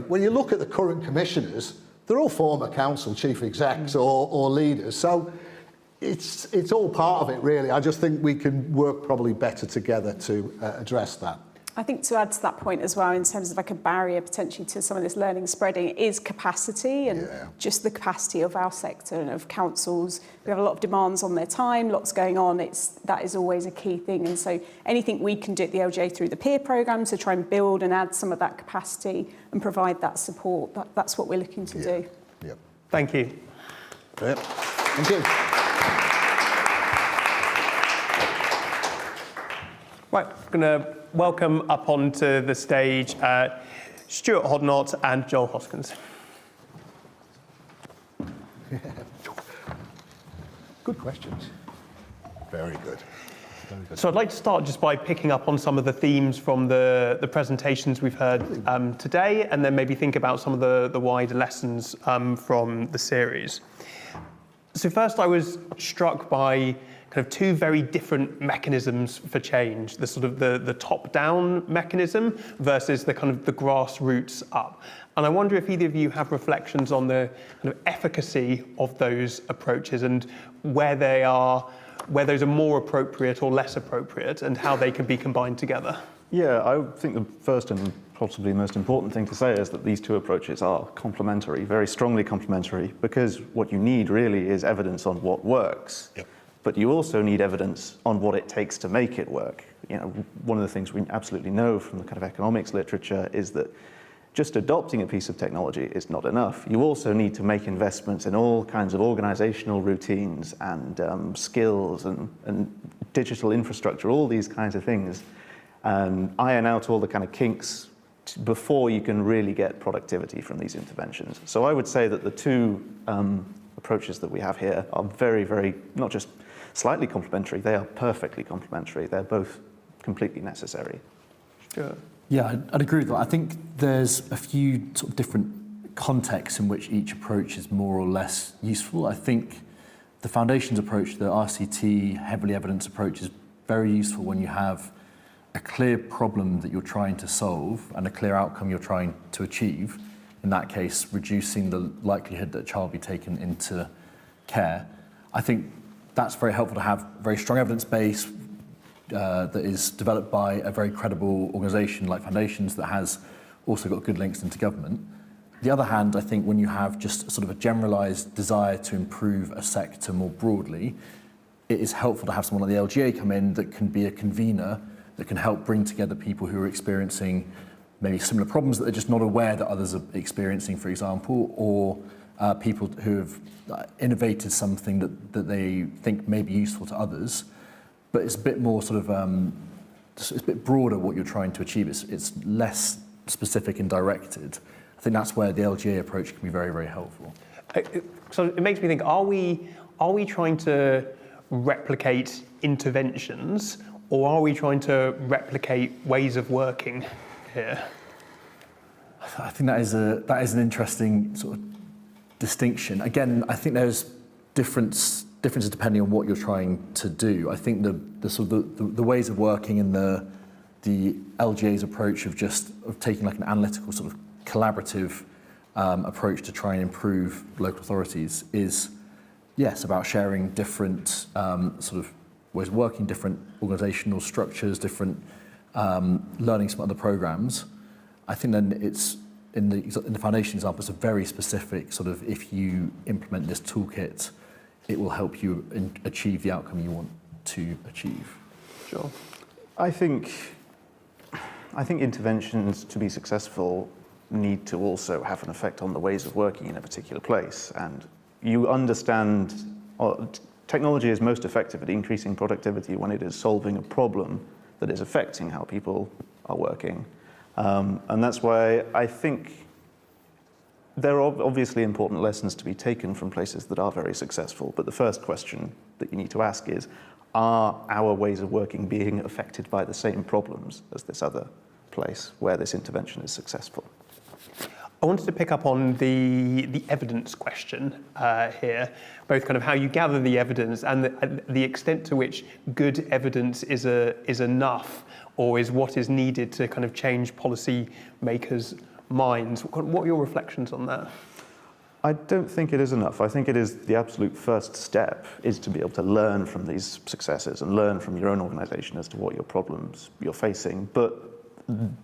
D: when you look at the current commissioners, they're all former council chief execs or leaders. So it's all part of it, really. I just think we can work probably better together to address that.
C: I think to add to that point as well, in terms of like a barrier potentially to some of this learning spreading, is capacity and just the capacity of our sector and of councils. We have a lot of demands on their time, lots going on. That is always a key thing. And so anything we can do at the LGA through the peer programme to try and build and add some of that capacity and provide that support, that's what we're looking to do.
D: Yep.
A: Thank you.
D: Yep. Thank you.
A: Right, I'm going to welcome up onto the stage Stuart Hodnott and Joel Hoskins.
D: Good questions. Very good. Very good.
A: So I'd like to start just by picking up on some of the themes from the presentations we've heard today, and then maybe think about some of the wider lessons from the series. So first, I was struck by kind of two very different mechanisms for change, the sort of the top-down mechanism versus the kind of the grassroots up. And I wonder if either of you have reflections on the kind of efficacy of those approaches and where those are more appropriate or less appropriate and how they can be combined together.
E: Yeah, I think the first and possibly most important thing to say is that these two approaches are complementary, very strongly complementary, because what you need really is evidence on what works.
D: Yep.
E: But you also need evidence on what it takes to make it work. One of the things we absolutely know from the kind of economics literature is that just adopting a piece of technology is not enough. You also need to make investments in all kinds of organizational routines and skills and digital infrastructure, all these kinds of things, and iron out all the kind of kinks before you can really get productivity from these interventions. So I would say that the two approaches that we have here are very, very, not just slightly complementary, they are perfectly complementary. They're both completely necessary.
A: Sure.
F: Yeah, I'd agree with that. I think there's a few sort of different contexts in which each approach is more or less useful. I think the foundations approach, the RCT, heavily evidence approach, is very useful when you have a clear problem that you're trying to solve and a clear outcome you're trying to achieve. In that case, reducing the likelihood that a child be taken into care. I think that's very helpful to have a very strong evidence base that is developed by a very credible organisation like Foundations that has also got good links into government. On the other hand, I think when you have just sort of a generalised desire to improve a sector more broadly, it is helpful to have someone like the LGA come in that can be a convener, that can help bring together people who are experiencing maybe similar problems that they're just not aware that others are experiencing, for example, or people who have innovated something that they think may be useful to others, but it's a bit more sort of, it's a bit broader what you're trying to achieve. It's less specific and directed. I think that's where the LGA approach can be very, very helpful.
A: So it makes me think, are we trying to replicate interventions, or are we trying to replicate ways of working here?
F: I think that is an interesting sort of distinction. Again, I think there's differences depending on what you're trying to do. I think the sort of the ways of working and the LGA's approach of taking like an analytical sort of collaborative approach to try and improve local authorities is, yes, about sharing different sort of ways of working, different organisational structures, different learning some other programmes. I think then it's in the foundation example, it's a very specific sort of, if you implement this toolkit, it will help you achieve the outcome you want to achieve.
A: Sure.
E: I think interventions, to be successful, need to also have an effect on the ways of working in a particular place. And you understand, technology is most effective at increasing productivity when it is solving a problem that is affecting how people are working. And that's why I think there are obviously important lessons to be taken from places that are very successful. But the first question that you need to ask is, are our ways of working being affected by the same problems as this other place where this intervention is successful?
A: I wanted to pick up on the evidence question here, both kind of how you gather the evidence and the extent to which good evidence is enough, or is what is needed to kind of change policy makers' minds. What are your reflections on that?
E: I don't think it is enough. I think it is the absolute first step is to be able to learn from these successes and learn from your own organisation as to what your problems you're facing. But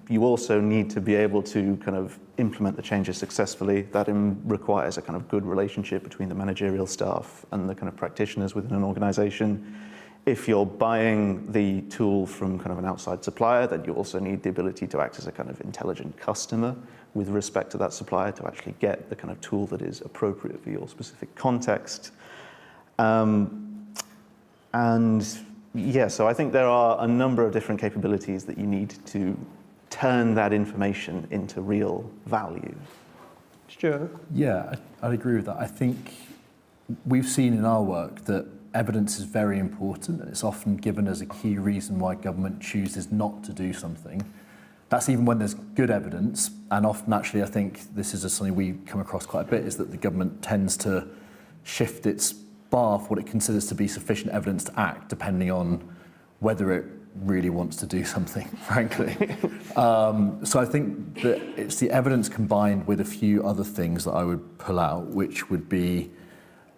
E: you also need to be able to kind of implement the changes successfully. That requires a kind of good relationship between the managerial staff and the kind of practitioners within an organisation. If you're buying the tool from kind of an outside supplier, then you also need the ability to act as a kind of intelligent customer with respect to that supplier to actually get the kind of tool that is appropriate for your specific context. And yeah, so I think there are a number of different capabilities that you need to turn that information into real value.
A: Stuart?
F: Yeah, I'd agree with that. I think we've seen in our work that evidence is very important, and it's often given as a key reason why government chooses not to do something. That's even when there's good evidence, and often actually I think this is something we come across quite a bit, is that the government tends to shift its bar for what it considers to be sufficient evidence to act, depending on whether it really wants to do something, frankly. So I think that it's the evidence combined with a few other things that I would pull out, which would be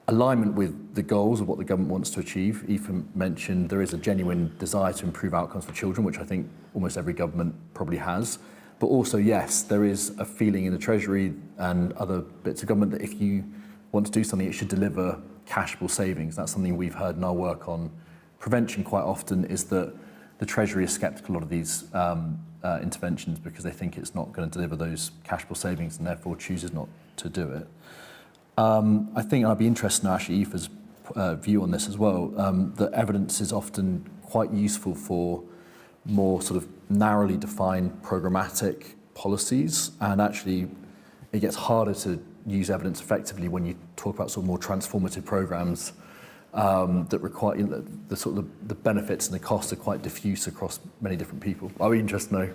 F: alignment with the goals of what the government wants to achieve. Aoife mentioned there is a genuine desire to improve outcomes for children, which I think almost every government probably has. But also, yes, there is a feeling in the Treasury and other bits of government that if you want to do something, it should deliver cashable savings. That's something we've heard in our work on prevention quite often, is that the Treasury is sceptical of these interventions because they think it's not going to deliver those cashable savings and therefore chooses not to do it. I think I'd be interested in actually Aoife's view on this as well, that evidence is often quite useful for more sort of narrowly defined programmatic policies, and actually it gets harder to use evidence effectively when you talk about sort of more transformative programs that require, you know, the sort of the benefits and the costs are quite diffuse across many different people. I'd be interested to know.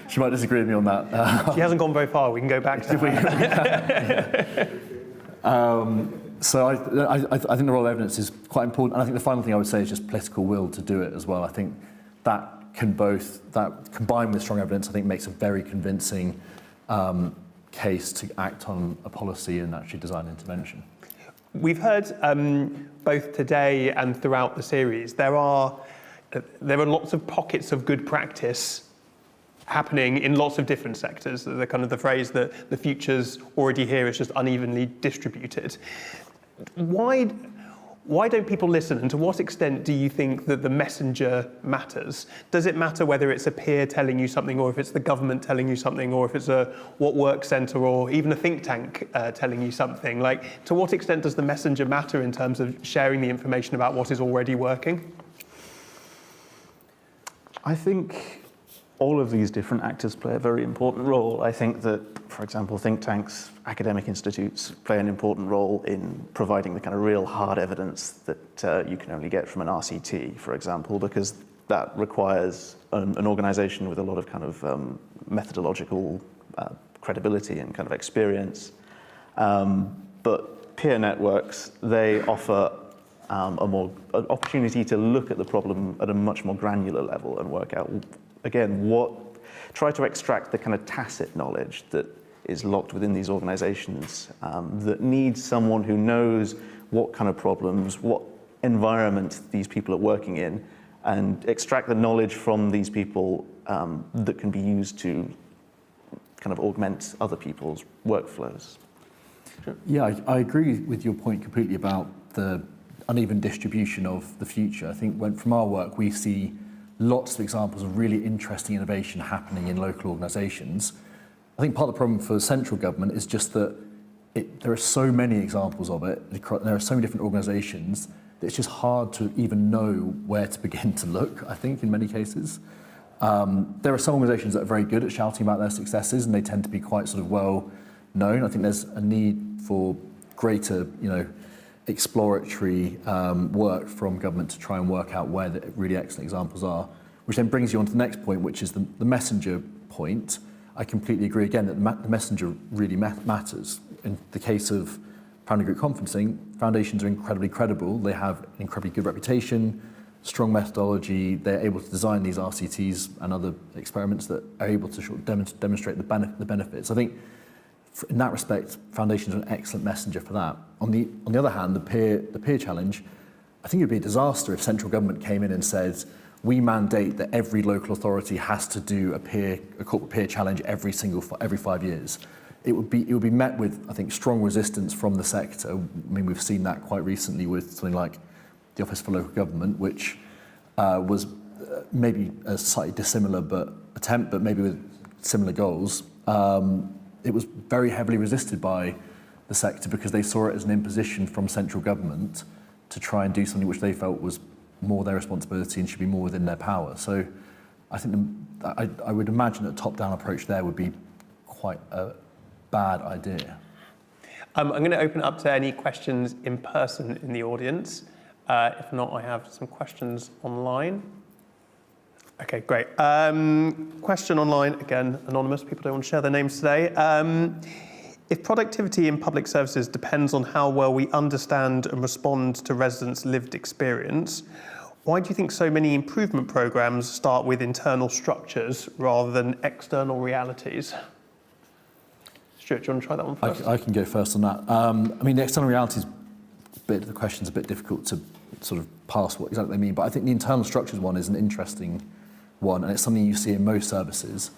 F: She might disagree with me on that.
A: She hasn't gone very far. We can go back to her.
F: So I think the role of evidence is quite important. And I think the final thing I would say is just political will to do it as well. I think that combined with strong evidence, I think makes a very convincing case to act on a policy and actually design intervention.
A: We've heard both today and throughout the series, there are lots of pockets of good practice happening in lots of different sectors. The kind of the phrase that the future's already here is just unevenly distributed. Why Why don't people listen, and to what extent do you think that the messenger matters? Does it matter whether it's a peer telling you something, or if it's the government telling you something, or if it's a what work centre or even a think tank telling you something? Like, to what extent does the messenger matter in terms of sharing the information about what is already working?
E: I think all of these different actors play a very important role. I think that, for example, think tanks, academic institutes play an important role in providing the kind of real hard evidence that you can only get from an RCT, for example, because that requires an organization with a lot of kind of methodological credibility and kind of experience. But peer networks, they offer an opportunity to look at the problem at a much more granular level and work out, again, try to extract the kind of tacit knowledge that is locked within these organizations that needs someone who knows what kind of problems, what environment these people are working in, and extract the knowledge from these people that can be used to kind of augment other people's workflows.
A: Sure.
F: Yeah, I agree with your point completely about the uneven distribution of the future. I think from our work, we see lots of examples of really interesting innovation happening in local organisations. I think part of the problem for central government is just that there are so many examples of it. There are so many different organisations that it's just hard to even know where to begin to look, I think, in many cases. There are some organisations that are very good at shouting about their successes, and they tend to be quite sort of well known. I think there's a need for greater, exploratory work from government to try and work out where the really excellent examples are, which then brings you on to the next point, which is the messenger point. I completely agree again that the messenger really matters. In the case of founding group conferencing, foundations are incredibly credible. They have an incredibly good reputation, strong methodology. They're able to design these RCTs and other experiments that are able to sort of demonstrate the benefits. I think in that respect, foundations are an excellent messenger for that. On the other hand, the peer challenge, I think it would be a disaster if central government came in and said, we mandate that every local authority has to do a corporate peer challenge every 5 years. It would be met with, I think, strong resistance from the sector. I mean, we've seen that quite recently with something like the Office for Local Government, which was maybe a slightly dissimilar attempt, but maybe with similar goals. It was very heavily resisted by the sector because they saw it as an imposition from central government to try and do something which they felt was more their responsibility and should be more within their power. So I think I would imagine a top-down approach there would be quite a bad idea.
A: I'm going to open it up to any questions in person in the audience. If not, I have some questions online. Okay, great. Question online, again, anonymous, people don't want to share their names today. If productivity in public services depends on how well we understand and respond to residents' lived experience, why do you think so many improvement programmes start with internal structures rather than external realities? Stuart, do you want to try that one first?
F: I can go first on that. I mean, the external realities bit, the question's a bit difficult to sort of parse what exactly they mean, but I think the internal structures one is an interesting one, and it's something you see in most services.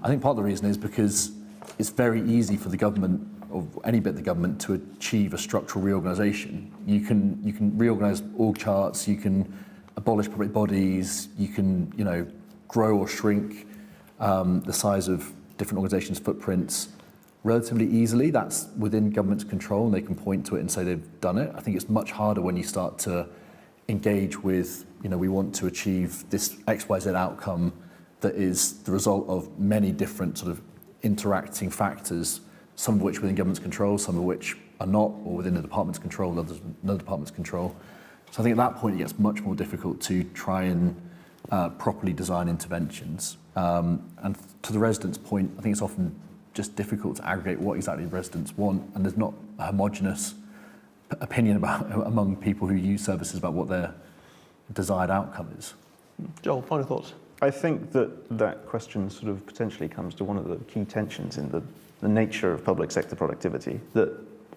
F: I think part of the reason is because it's very easy for the government, or any bit of the government, to achieve a structural reorganisation. You can reorganise org charts, you can abolish public bodies, you can grow or shrink the size of different organisations' footprints relatively easily. That's within government's control, and they can point to it and say they've done it. I think it's much harder when you start to engage with, we want to achieve this XYZ outcome that is the result of many different sort of interacting factors, some of which within government's control, some of which are not, or within the department's control, others another department's control. So I think at that point it gets much more difficult to try and properly design interventions. And to the residents' point, I think it's often just difficult to aggregate what exactly residents want, and there's not a homogenous opinion among people who use services about what their desired outcome is.
A: Joel, final thoughts?
E: I think that question sort of potentially comes to one of the key tensions in the nature of public sector productivity, that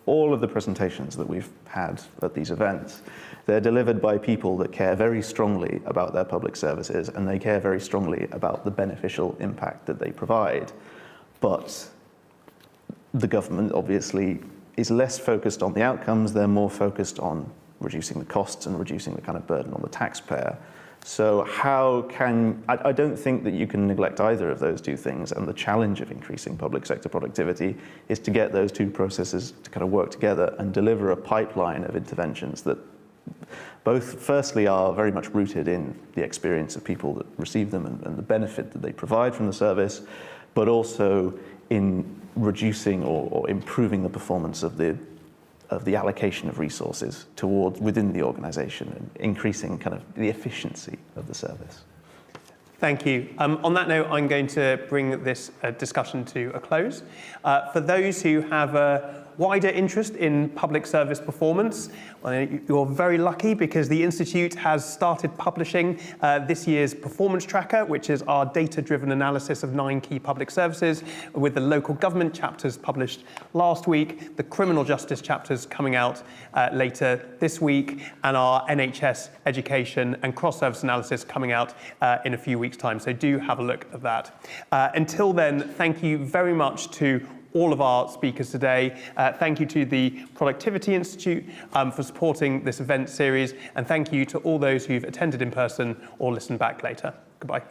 E: all of the presentations that we've had at these events, they're delivered by people that care very strongly about their public services, and they care very strongly about the beneficial impact that they provide. But the government obviously is less focused on the outcomes, they're more focused on reducing the costs and reducing the kind of burden on the taxpayer. So I don't think that you can neglect either of those two things, and the challenge of increasing public sector productivity is to get those two processes to kind of work together and deliver a pipeline of interventions that both firstly are very much rooted in the experience of people that receive them and the benefit that they provide from the service, but also in reducing or improving the performance of the allocation of resources within the organisation and increasing kind of the efficiency of the service.
A: Thank you. On that note, I'm going to bring this discussion to a close. For those who have a wider interest in public service performance, well, you're very lucky because the Institute has started publishing this year's performance tracker, which is our data-driven analysis of 9 key public services, with the local government chapters published last week, the criminal justice chapters coming out later this week, and our NHS education and cross-service analysis coming out in a few weeks' time. So do have a look at that. Until then, thank you very much to all of our speakers today. Thank you to the Productivity Institute for supporting this event series, and thank you to all those who've attended in person or listened back later. Goodbye.